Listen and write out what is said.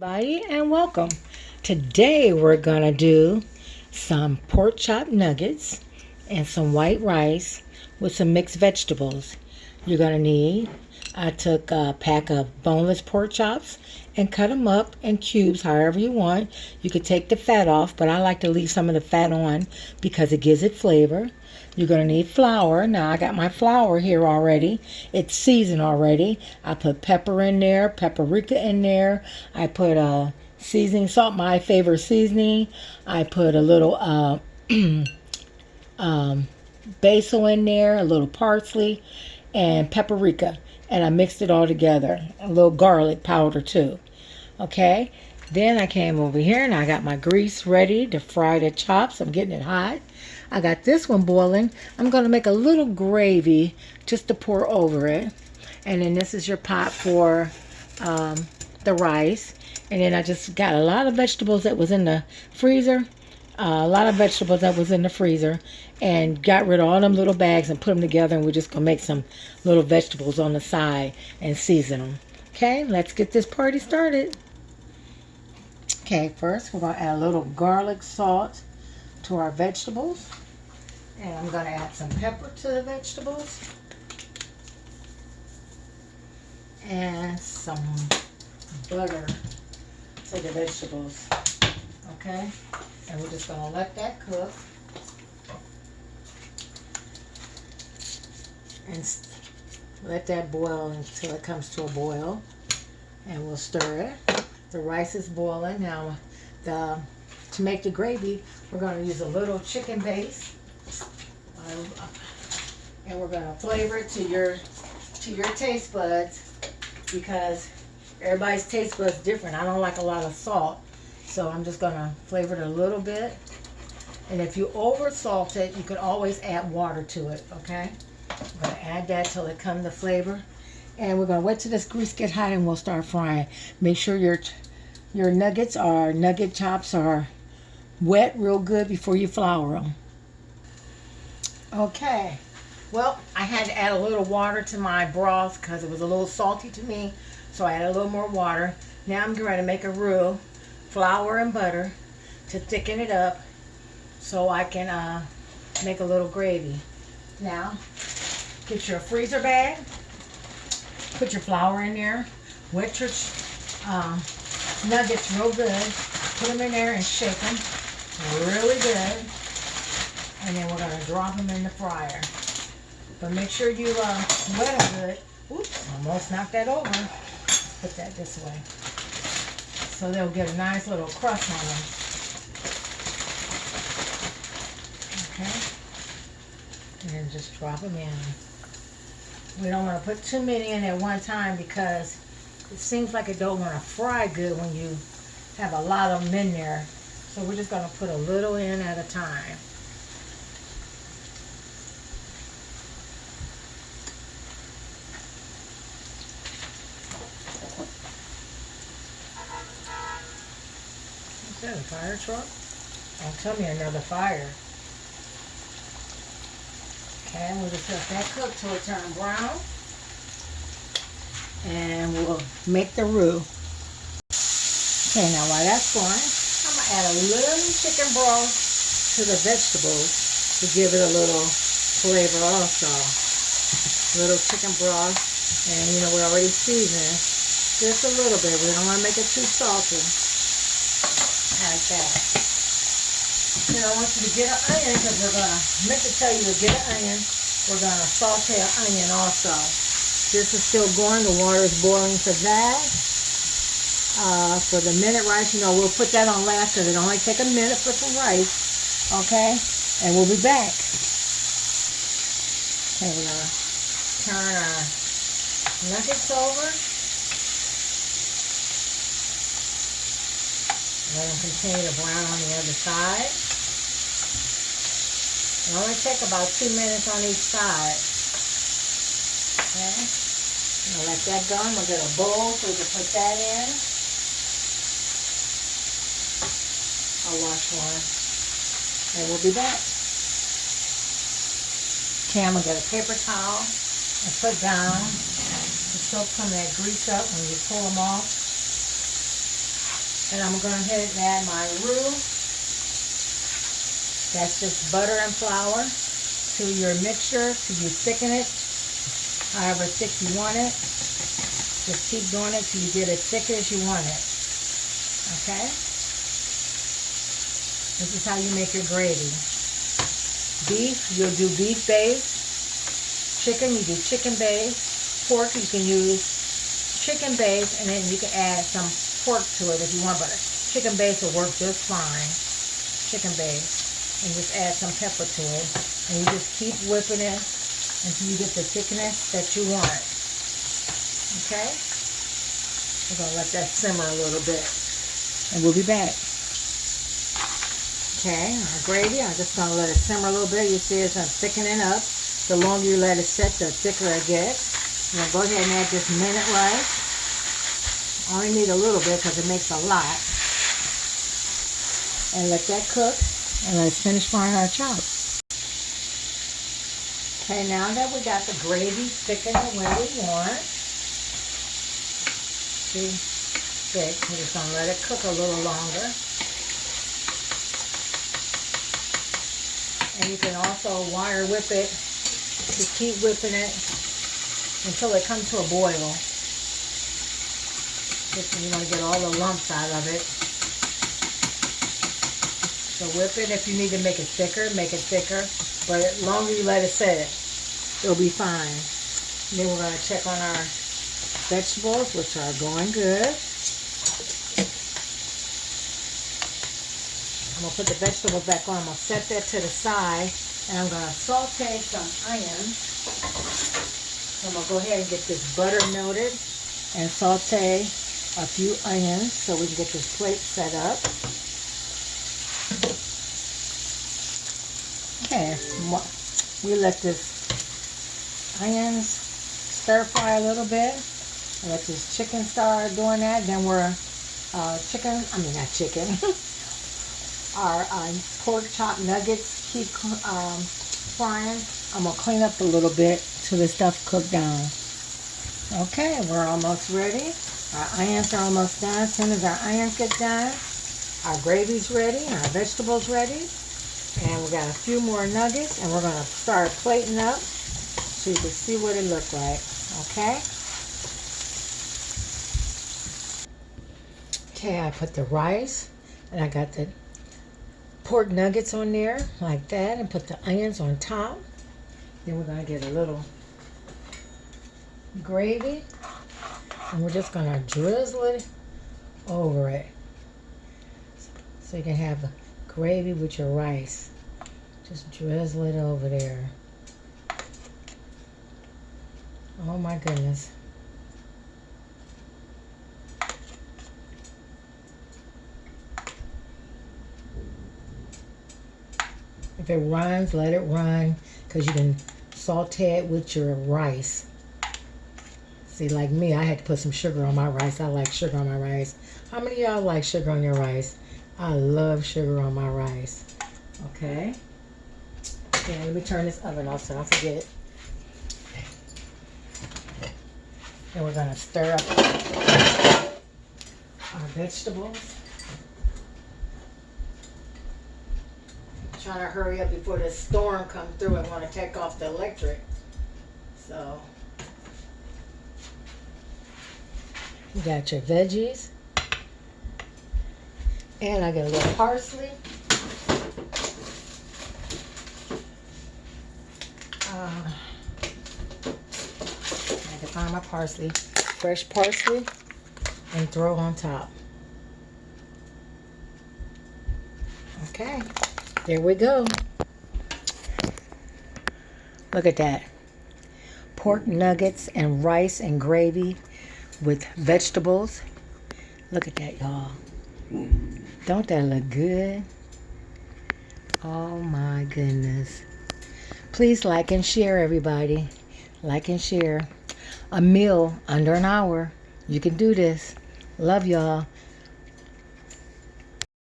Everybody, and welcome. Today we're gonna do some pork chop nuggets and some white rice with some mixed vegetables. You're gonna need, I took a pack of boneless pork chops and cut them up in cubes however you want. You could take the fat off, but I like to leave some of the fat on because it gives it flavor. You're going to need flour. Now I got my flour here already. It's seasoned already. I put pepper in there, paprika in there. I put seasoning salt, my favorite seasoning. I put a little basil in there, a little parsley, and paprika. And I mixed it all together. A little garlic powder too. Okay. Then I came over here and I got my grease ready to fry the chops. I'm getting it hot. I got this one boiling. I'm going to make a little gravy just to pour over it. And then this is your pot for the rice. And then I just got a lot of vegetables that was in the freezer. And got rid of all them little bags and put them together. And we're just going to make some little vegetables on the side and season them. Okay, let's get this party started. Okay, first we're going to add a little garlic salt to our vegetables. And I'm going to add some pepper to the vegetables. And some butter to the vegetables. Okay? And we're just going to let that cook. And let that boil until it comes to a boil. And we'll stir it. The rice is boiling. Now, to make the gravy, we're going to use a little chicken base. And we're going to flavor it to your taste buds, because everybody's taste buds is different. I don't like a lot of salt, so I'm just going to flavor it a little bit. And if you over salt it, you can always add water to it. Okay, I'm going to add that till it comes to flavor, and we're going to wait till this grease get hot and we'll start frying. Make sure your nugget chops are wet real good before you flour them. Okay, well, I had to add a little water to my broth because it was a little salty to me, so I added a little more water. Now I'm going to make a roux, flour and butter to thicken it up so I can make a little gravy. Now, get your freezer bag, put your flour in there, wet your nuggets real good, put them in there and shake them really good. And then we're going to drop them in the fryer. But make sure you wet them good. Oops, almost knocked that over. Put that this way. So they'll get a nice little crust on them. Okay. And then just drop them in. We don't want to put too many in at one time because it seems like it don't want to fry good when you have a lot of them in there. So we're just going to put a little in at a time. Is that a fire truck? Don't tell me another fire. Okay, we'll just let that cook till it turns brown. And we'll make the roux. Okay, now while that's going, I'm going to add a little chicken broth to the vegetables to give it a little flavor also. A little chicken broth. And you know, we're already seasoning just a little bit. We don't want to make it too salty. Like that. Then I want you to get an onion, because we're going to, meant to tell you to get an onion. We're going to saute an onion also. This is still going. The water is boiling for that. For the minute rice, you know, we'll put that on last because it only takes a minute for some rice. Okay? And we'll be back. Okay, we're going to turn our nuggets over. Let them continue to brown on the other side. It only takes about 2 minutes on each side. Okay. Now let that go. I'm going to get a bowl so we can put that in. I'll wash one. And we'll be back. Okay, I'm going to get a paper towel and put down to soak some of that grease up when you pull them off. And I'm going to go ahead and add my roux. That's just butter and flour to your mixture till you thicken it, however thick you want it. Just keep doing it till you get as thick as you want it. Okay? This is how you make your gravy. Beef, you'll do beef base. Chicken, you do chicken base. Pork, you can use chicken base, and then you can add some pork to it if you want, but chicken base will work just fine. Chicken base. And just add some pepper to it. And you just keep whipping it until you get the thickness that you want. Okay? We're going to let that simmer a little bit. And we'll be back. Okay, our gravy, I'm just going to let it simmer a little bit. You see it's thickening up. The longer you let it set, the thicker it gets. I'm going to go ahead and add this minute rice. I only need a little bit because it makes a lot. And let that cook. And let's finish frying our chops. Okay, now that we got the gravy thickened the way we want, see, thick, we're just going to let it cook a little longer. And you can also wire whip it. Just keep whipping it until it comes to a boil. You want to get all the lumps out of it. So whip it. If you need to make it thicker, make it thicker. But the longer you let it set, it'll be fine. And then we're going to check on our vegetables, which are going good. I'm going to put the vegetables back on. I'm going to set that to the side. And I'm going to saute some onions. So I'm going to go ahead and get this butter melted and saute a few onions so we can get this plate set up. Okay, we let this onions stir fry a little bit. Let this chicken start doing that. Then we're our pork chop nuggets keep frying. I'm gonna clean up a little bit till this stuff cooked down. Okay, we're almost ready. Our onions are almost done. As soon as our onions get done, our gravy's ready, our vegetables ready. And we got a few more nuggets, and we're going to start plating up so you can see what it looks like. Okay? Okay, I put the rice, and I got the pork nuggets on there, like that, and put the onions on top. Then we're going to get a little gravy, and we're just going to drizzle it over it. So you can have the gravy with your rice. Just drizzle it over there. Oh my goodness. If it runs, let it run, because you can saute it with your rice. See, like me, I had to put some sugar on my rice. I like sugar on my rice. How many of y'all like sugar on your rice? I love sugar on my rice. Okay. Okay, let me turn this oven off so I don't forget. And we're going to stir up our vegetables. I'm trying to hurry up before this storm comes through and want to take off the electric. So, you got your veggies. And I got a little parsley. I had to find my parsley. Fresh parsley. And throw on top. Okay. There we go. Look at that. Pork nuggets and rice and gravy with vegetables. Look at that, y'all. Don't that look good? Oh my goodness. Please like and share, everybody. Like and share. A meal under an hour. You can do this. Love y'all.